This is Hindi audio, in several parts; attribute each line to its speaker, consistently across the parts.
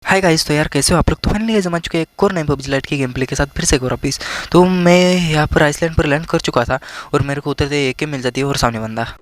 Speaker 1: हाय गाइस, तो यार कैसे हो आप लोग। तो फाइनली जमा चुके हैं एक और नई पबजी लाइट की गेम प्ले के साथ फिर से एक और वापिस। तो मैं यहाँ पर आइसलैंड पर लैंड कर चुका था और मेरे को उतरते एक मिल जाती है और सामने बंदा।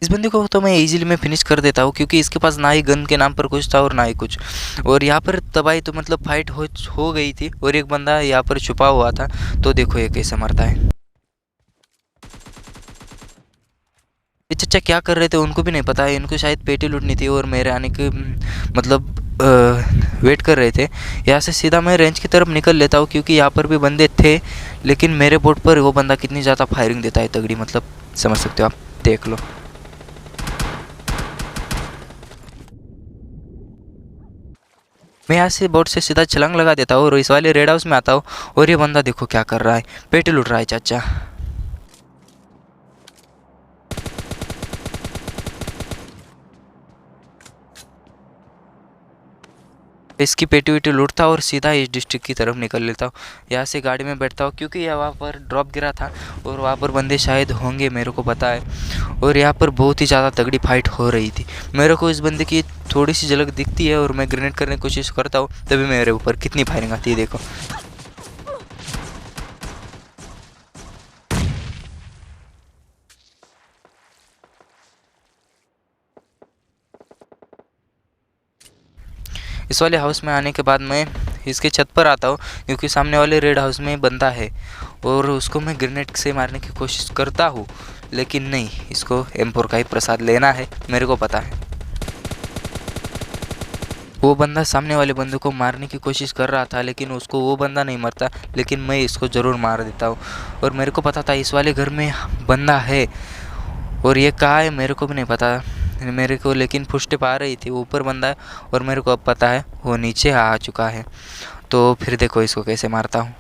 Speaker 1: इस बंदे को तो मैं इजीली मैं फिनिश कर देता हूँ क्योंकि इसके पास ना ही गन के नाम पर कुछ था और ना ही कुछ। और यहाँ पर तबाही तो मतलब फाइट हो गई थी और एक बंदा यहाँ पर छुपा हुआ था। तो देखो ये कैसे मरता है। ये चचा क्या कर रहे थे उनको भी नहीं पता है। इनको शायद पेटी लूटनी थी और मेरे आने की मतलब वेट कर रहे थे। यहाँ से सीधा मैं रेंज की तरफ निकल लेता हूँ क्योंकि यहाँ पर भी बंदे थे। लेकिन मेरे बोट पर वो बंदा कितनी ज़्यादा फायरिंग देता है तगड़ी, मतलब समझ सकते हो आप, देख लो। मैं यहाँ से बोट से सीधा छलांग लगा देता हूँ और इस वाले रेड हाउस में आता हूँ। और ये बंदा देखो क्या कर रहा है, पेटी लूट रहा है चाचा। इसकी पेटी वेटी लूटता और सीधा इस डिस्ट्रिक्ट की तरफ निकल लेता हूँ। यहाँ से गाड़ी में बैठता हूँ क्योंकि यहाँ वहाँ पर ड्रॉप गिरा था और वहाँ पर बंदे शायद होंगे, मेरे को पता है। और यहाँ पर बहुत ही ज़्यादा तगड़ी फाइट हो रही थी। मेरे को इस बंदे की थोड़ी सी झलक दिखती है और मैं ग्रेनेड करने की कोशिश करता हूँ, तभी मेरे ऊपर कितनी फायरिंग आती है देखो। इस वाले हाउस में आने के बाद मैं इसके छत पर आता हूँ क्योंकि सामने वाले रेड हाउस में बंदा है और उसको मैं ग्रेनेड से मारने की कोशिश करता हूँ। लेकिन नहीं, इसको M4 का ही प्रसाद लेना है, मेरे को पता है। वो बंदा सामने वाले बंदे को मारने की कोशिश कर रहा था लेकिन उसको वो बंदा नहीं मरता, लेकिन मैं इसको ज़रूर मार देता हूँ। और मेरे को पता था इस वाले घर में बंदा है और ये कहाँ है मेरे को भी नहीं पता मेरे को, लेकिन फुटस्टेप आ रही थी, ऊपर बंदा है और मेरे को अब पता है वो नीचे आ चुका है। तो फिर देखो इसको कैसे मारता हूँ।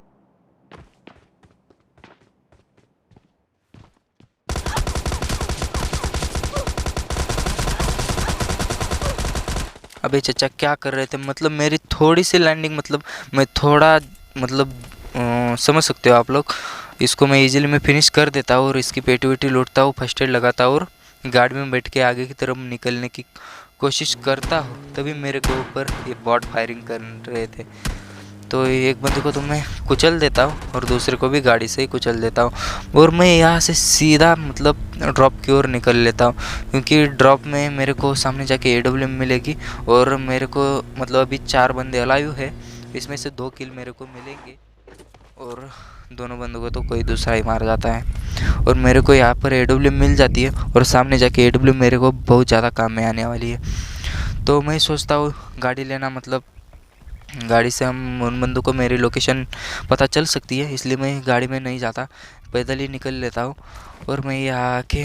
Speaker 1: अबे चचा क्या कर रहे थे, मतलब मेरी थोड़ी सी लैंडिंग, मतलब मैं थोड़ा मतलब समझ सकते हो आप लोग। इसको मैं इजीली मैं फिनिश कर देता हूँ और इसकी पेटी वेटी लूटता हूँ, फर्स्ट एड लगाता हूँ और गाड़ी में बैठ के आगे की तरफ निकलने की कोशिश करता हूँ। तभी मेरे को ऊपर ये बॉट फायरिंग कर रहे थे। तो एक बंदे को तो मैं कुचल देता हूँ और दूसरे को भी गाड़ी से ही कुचल देता हूँ और मैं यहाँ से सीधा मतलब ड्रॉप की ओर निकल लेता हूँ क्योंकि ड्रॉप में मेरे को सामने जाके AWM मिलेगी और मेरे को मतलब अभी 4 बंदे अलाइव है, इसमें से 2 किल मेरे को मिलेंगे और दोनों बंदों को तो कोई दूसरा ही मार जाता है और मेरे को यहाँ पर AWM मिल जाती है और सामने जाके AWM मेरे को बहुत ज़्यादा काम में आने वाली है। तो मैं सोचता हूँ गाड़ी लेना, मतलब गाड़ी से हम उन बंदों को मेरी लोकेशन पता चल सकती है, इसलिए मैं गाड़ी में नहीं जाता, पैदल ही निकल लेता हूँ। और मैं यहाँ आके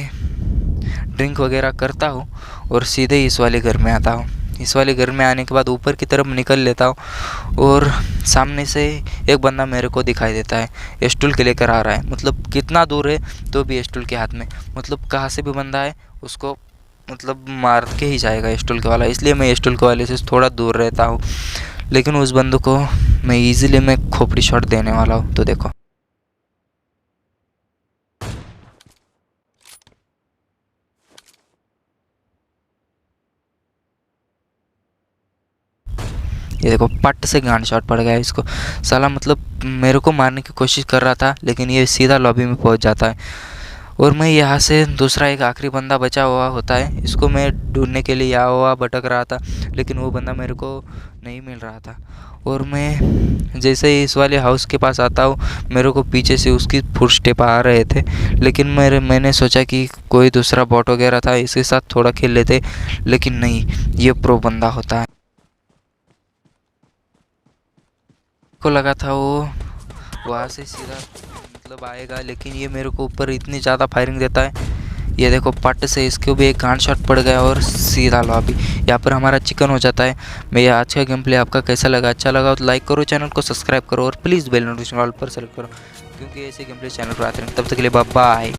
Speaker 1: ड्रिंक वगैरह करता हूँ और सीधे इस वाले घर में आता हूँ। इस वाले घर में आने के बाद ऊपर की तरफ निकल लेता हूँ और सामने से एक बंदा मेरे को दिखाई देता है, एस्टूल के लेकर आ रहा है, मतलब कितना दूर है तो भी एस्टूल के हाथ में, मतलब कहाँ से भी बंदा है उसको मतलब मार के ही जाएगा एस्टूल के वाला, इसलिए मैं एस्टूल के वाले से थोड़ा दूर रहता हूँ। लेकिन उस बंदे को मैं इजीली मैं खोपड़ी शॉट देने वाला हूँ। तो देखो ये देखो, पट से गांड शॉट पड़ गया इसको, साला मतलब मेरे को मारने की कोशिश कर रहा था लेकिन ये सीधा लॉबी में पहुंच जाता है। और मैं यहाँ से दूसरा एक आखिरी बंदा बचा हुआ होता है, इसको मैं ढूंढने के लिए यहाँ हुआ भटक रहा था लेकिन वो बंदा मेरे को नहीं मिल रहा था। और मैं जैसे ही इस वाले हाउस के पास आता हूँ मेरे को पीछे से उसकी फुटस्टेप आ रहे थे, लेकिन मैंने सोचा कि कोई दूसरा बॉट वगैरह था इसके साथ थोड़ा खेल लेते, लेकिन नहीं, ये प्रो बंदा होता है। को लगा था वो वहाँ से सीधा मतलब आएगा, लेकिन ये मेरे को ऊपर इतनी ज़्यादा फायरिंग देता है। ये देखो पट से इसके भी एक गांड शॉट पड़ गया और सीधा लॉबी, यहाँ पर हमारा चिकन हो जाता है। मैं आज का गेम प्ले आपका कैसा लगा, अच्छा लगा तो लाइक करो, चैनल को सब्सक्राइब करो और प्लीज़ बेल नोटिफिकेशन ऑल पर सेलेक्ट करो क्योंकि ऐसे गेम प्ले चैनल पर आते हैं। तब तक के लिए बाय बाय।